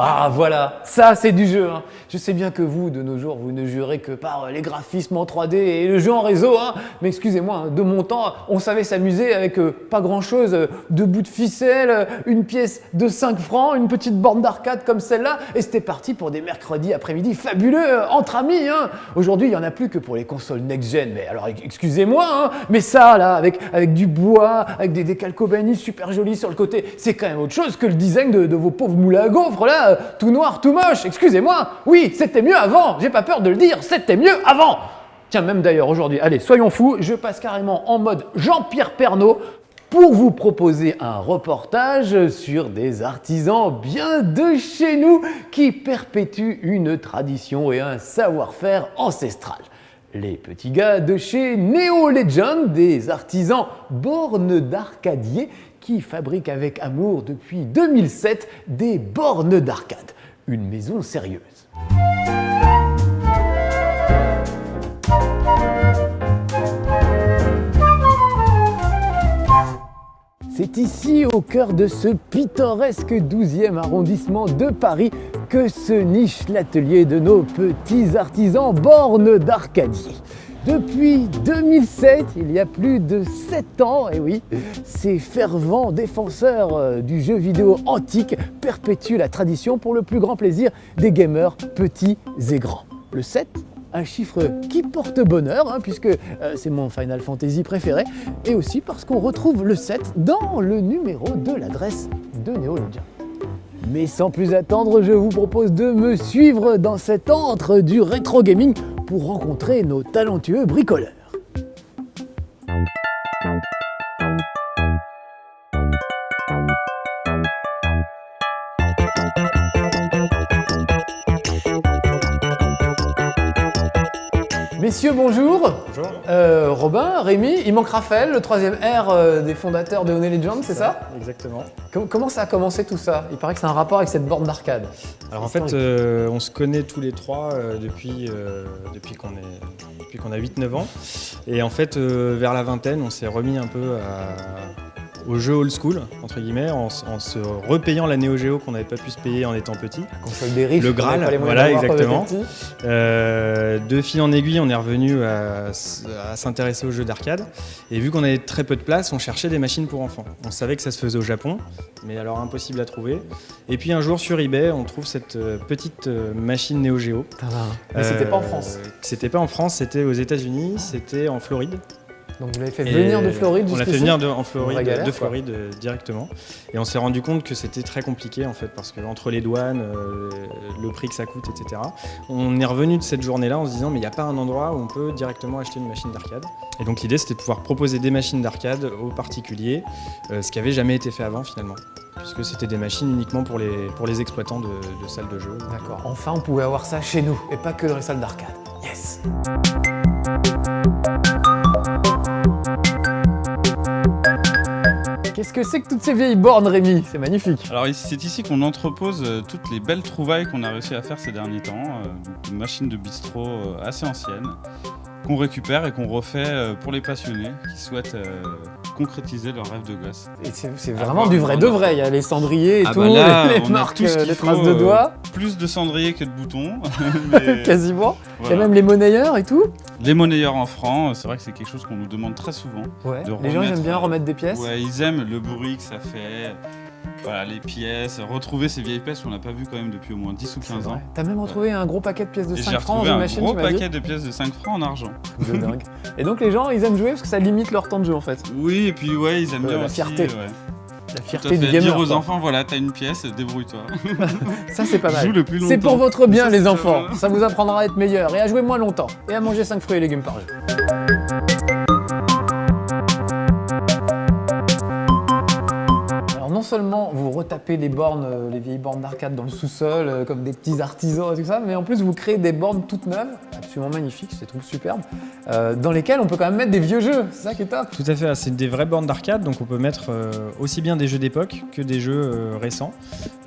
Ah voilà, ça c'est du jeu, hein. Je sais bien que vous, de nos jours, vous ne jurez que par les graphismes en 3D et le jeu en réseau, hein. Mais excusez-moi, hein, de mon temps, on savait s'amuser avec pas grand-chose, deux bouts de ficelle, une pièce de 5 francs, une petite borne d'arcade comme celle-là, et c'était parti pour des mercredis après-midi fabuleux, entre amis, hein. Aujourd'hui, il n'y en a plus que pour les consoles next-gen, mais alors excusez-moi, hein, mais ça là, avec du bois, avec des calcobanies super jolies sur le côté, c'est quand même autre chose que le design de vos pauvres moulins à gaufres là, tout noir, tout moche, excusez-moi. Oui, c'était mieux avant, j'ai pas peur de le dire, c'était mieux avant. Tiens, même d'ailleurs aujourd'hui, allez, soyons fous, je passe carrément en mode Jean-Pierre Pernaut pour vous proposer un reportage sur des artisans bien de chez nous qui perpétuent une tradition et un savoir-faire ancestral. Les petits gars de chez Neo Legend, des artisans bornes d'arcadier qui fabrique avec amour depuis 2007 des bornes d'arcade. Une maison sérieuse. C'est ici, au cœur de ce pittoresque 12e arrondissement de Paris, que se niche l'atelier de nos petits artisans bornes d'arcadier. Depuis 2007, il y a plus de 7 ans, et oui, ces fervents défenseurs du jeu vidéo antique perpétuent la tradition pour le plus grand plaisir des gamers petits et grands. Le 7, un chiffre qui porte bonheur, hein, puisque c'est mon Final Fantasy préféré, et aussi parce qu'on retrouve le 7 dans le numéro de l'adresse de Neo Legend. Mais sans plus attendre, je vous propose de me suivre dans cet antre du rétro gaming pour rencontrer nos talentueux bricoleurs. Messieurs, bonjour. Bonjour. Robin, Rémi, il manque Raphaël, le 3e R des fondateurs de Neo Legend, c'est ça? Exactement. Comment ça a commencé tout ça? Il paraît que c'est un rapport avec cette borne d'arcade. Alors en fait, on se connaît tous les trois depuis qu'on a 8-9 ans. Et en fait, vers la vingtaine, on s'est remis un peu au jeu old school, entre guillemets, en se repayant la Neo Geo qu'on n'avait pas pu se payer en étant petit. La console des riches, le Graal, pas les moyens voilà, d'avoir exactement. quand on était petit. De fil en aiguille, on est revenu à s'intéresser aux jeux d'arcade. Et vu qu'on avait très peu de place, on cherchait des machines pour enfants. On savait que ça se faisait au Japon, mais alors impossible à trouver. Et puis un jour sur eBay, on trouve cette petite machine Neo Geo. Mais c'était pas en France. C'était pas en France, c'était aux États-Unis, c'était en Floride. Donc vous l'avez fait venir de Floride jusqu'ici. On l'a fait venir de Floride directement. Et on s'est rendu compte que c'était très compliqué en fait, parce que entre les douanes, le prix que ça coûte, etc. On est revenu de cette journée-là en se disant mais il n'y a pas un endroit où on peut directement acheter une machine d'arcade. Et donc l'idée c'était de pouvoir proposer des machines d'arcade aux particuliers, ce qui n'avait jamais été fait avant finalement. Puisque c'était des machines uniquement pour les exploitants de salles de jeu. D'accord, enfin on pouvait avoir ça chez nous et pas que dans les salles d'arcade. Yes. Qu'est-ce que c'est que toutes ces vieilles bornes, Rémi? C'est magnifique. Alors c'est ici qu'on entrepose toutes les belles trouvailles qu'on a réussi à faire ces derniers temps. Une machine de bistrot assez ancienne qu'on récupère et qu'on refait pour les passionnés qui souhaitent concrétiser leur rêve de gosse. Et c'est vraiment du vrai de vrai, il y a les cendriers et tout, là, les marques, les traces de doigts. Plus de cendriers que de boutons. Quasiment. Voilà. Il y a même les monnayeurs et tout. Les monnayeurs en francs, c'est vrai que c'est quelque chose qu'on nous demande très souvent. Ouais. Les gens aiment bien remettre des pièces. Ouais, ils aiment le bruit que ça fait. Voilà, les pièces, retrouver ces vieilles pièces qu'on n'a pas vues quand même depuis au moins 10 ou 15 ans. T'as même retrouvé un gros paquet de pièces de 5 francs dans une une machine, gros paquet de pièces de 5 francs en argent. De dingue. Et donc les gens, ils aiment jouer parce que ça limite leur temps de jeu en fait. Oui, et puis ouais, ils aiment bien la aussi. fierté. Ouais. La fierté du gamer. Dire aux enfants, voilà, t'as une pièce, débrouille-toi. Ça c'est pas mal. Joue le plus longtemps. C'est pour votre bien ça, les enfants. Ça vous apprendra à être meilleur et à jouer moins longtemps. Et à manger 5 fruits et légumes par jour. seulement vous retapez les bornes, les vieilles bornes d'arcade dans le sous-sol, comme des petits artisans et tout ça, mais en plus vous créez des bornes toutes neuves, absolument magnifiques, je les trouve superbes, dans lesquelles on peut quand même mettre des vieux jeux, c'est ça qui est top. Tout à fait, c'est des vraies bornes d'arcade, donc on peut mettre aussi bien des jeux d'époque que des jeux récents.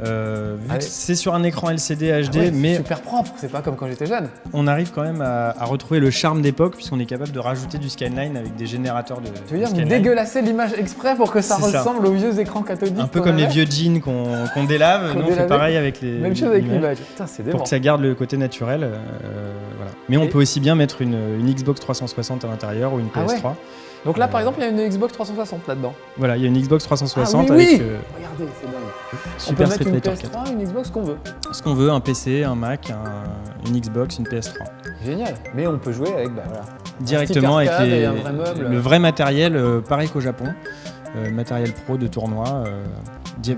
Vu que c'est sur un écran LCD HD, mais super propre, c'est pas comme quand j'étais jeune. On arrive quand même à retrouver le charme d'époque, puisqu'on est capable de rajouter du skyline avec des générateurs de Tu veux dire, vous skyline. dégueulassez l'image exprès pour que ça ressemble aux vieux écrans cathodiques. Un peu comme les vieux jeans qu'on délave, nous on fait pareil avec les. Même chose avec l'image. Putain, c'est dément. Pour que ça garde le côté naturel. Voilà. Mais on peut aussi bien mettre une Xbox 360 à l'intérieur ou une PS3. Ouais. Donc là, par exemple, il y a une Xbox 360 là-dedans. Voilà, il y a une Xbox 360 oui, avec. Regardez, c'est dingue. Super on peut mettre Street une Fighter PS3, une Xbox qu'on veut. Ce qu'on veut, un PC, un Mac, une Xbox, une PS3. Génial. Mais on peut jouer avec, directement avec et un vrai meuble. le vrai matériel, pareil qu'au Japon. Matériel pro de tournoi.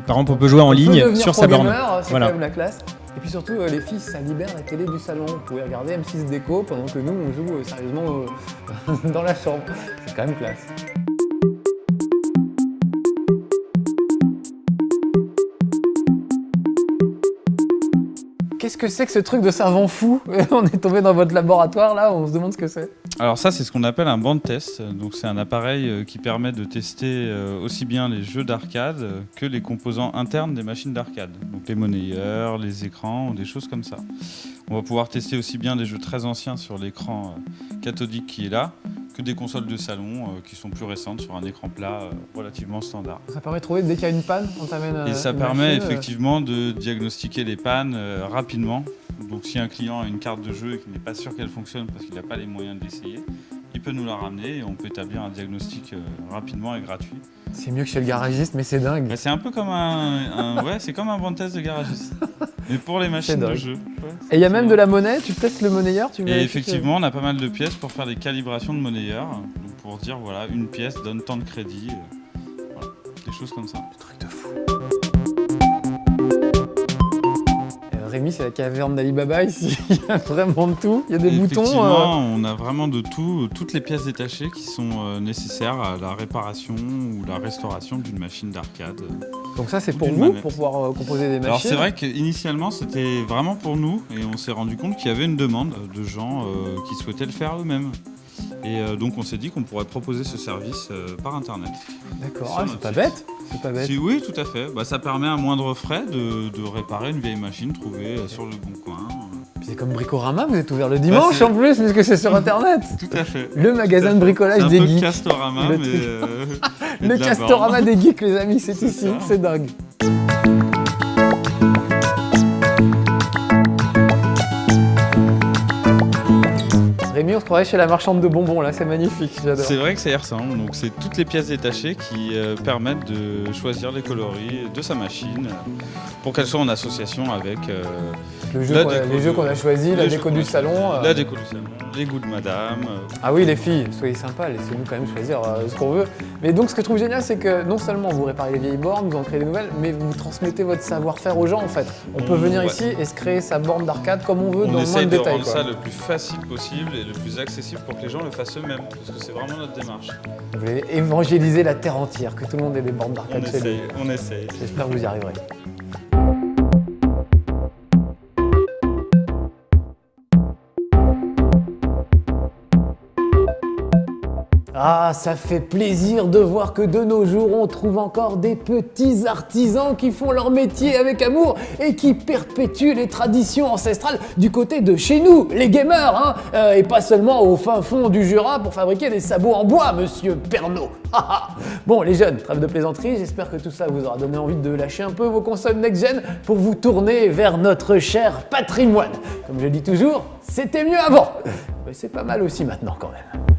Par exemple, on peut jouer en ligne sur sa borne. C'est quand même la classe. Et puis surtout, les filles, ça libère la télé du salon. Vous pouvez regarder M6 Déco pendant que nous, on joue sérieusement dans la chambre. C'est quand même classe. Qu'est-ce que c'est que ce truc de savant fou? On est tombé dans votre laboratoire là, on se demande ce que c'est. Alors ça, c'est ce qu'on appelle un banc de test. Donc c'est un appareil qui permet de tester aussi bien les jeux d'arcade que les composants internes des machines d'arcade. Donc les monnayeurs, les écrans, des choses comme ça. On va pouvoir tester aussi bien des jeux très anciens sur l'écran cathodique qui est là, que des consoles de salon qui sont plus récentes sur un écran plat relativement standard. Ça permet de trouver dès qu'il y a une panne, on t'amène. Et ça permet effectivement de diagnostiquer les pannes rapidement. Donc si un client a une carte de jeu et qu'il n'est pas sûr qu'elle fonctionne parce qu'il n'a pas les moyens de l'essayer, il peut nous la ramener et on peut établir un diagnostic rapidement et gratuit. C'est mieux que chez le garagiste, mais c'est dingue. Bah, c'est un peu comme c'est comme un banc de test de garagiste, mais pour les machines de jeu. Ouais, et il y a même de la monnaie, tu testes le monnayeur, tu Et effectivement, on a pas mal de pièces pour faire des calibrations de monnayeur, donc pour dire voilà, une pièce donne tant de crédit, voilà, des choses comme ça. Le truc de fou. Rémi, c'est la caverne d'Alibaba ici, il y a vraiment de tout, il y a des boutons. Effectivement, on a vraiment de tout, toutes les pièces détachées qui sont nécessaires à la réparation ou la restauration d'une machine d'arcade. Donc ça, c'est pour vous, pour pouvoir composer des machines. Alors c'est vrai qu'initialement, c'était vraiment pour nous et on s'est rendu compte qu'il y avait une demande de gens qui souhaitaient le faire eux-mêmes. Et donc on s'est dit qu'on pourrait proposer ce service par internet. D'accord, c'est pas bête. C'est pas bête. Oui, tout à fait. Bah, ça permet à moindre frais de réparer une vieille machine trouvée sur le bon coin. Puis c'est comme Bricorama, vous êtes ouvert le dimanche en plus, puisque c'est sur internet. Tout à fait. Le magasin de bricolage des geeks. C'est un peu Castorama, mais le Castorama des geeks, les amis, c'est ici, c'est dingue. Rémi, on se croirait chez la marchande de bonbons, là, c'est magnifique, j'adore. C'est vrai que ça y ressemble, donc c'est toutes les pièces détachées qui permettent de choisir les coloris de sa machine pour qu'elles soient en association avec les jeux qu'on a choisis, la déco du salon. La déco du salon, les goûts de madame. Ah oui, les filles, soyez sympas, laissez-nous quand même choisir ce qu'on veut. Mais donc, ce que je trouve génial, c'est que non seulement vous réparez les vieilles bornes, vous en créez des nouvelles, mais vous transmettez votre savoir-faire aux gens, en fait. On peut venir ici et se créer sa borne d'arcade comme on veut, dans moins de détails. On essaie de rendre ça le plus facile possible et le plus accessible pour que les gens le fassent eux-mêmes, parce que c'est vraiment notre démarche. Vous voulez évangéliser la terre entière, que tout le monde ait des bornes d'arcade chez lui. On essaye. J'espère que vous y arriverez. Ah, ça fait plaisir de voir que de nos jours, on trouve encore des petits artisans qui font leur métier avec amour et qui perpétuent les traditions ancestrales du côté de chez nous, les gamers, hein, et pas seulement au fin fond du Jura pour fabriquer des sabots en bois, monsieur Pernod. Bon, les jeunes, trêve de plaisanterie, j'espère que tout ça vous aura donné envie de lâcher un peu vos consoles next-gen pour vous tourner vers notre cher patrimoine. Comme je dis toujours, c'était mieux avant, mais c'est pas mal aussi maintenant quand même.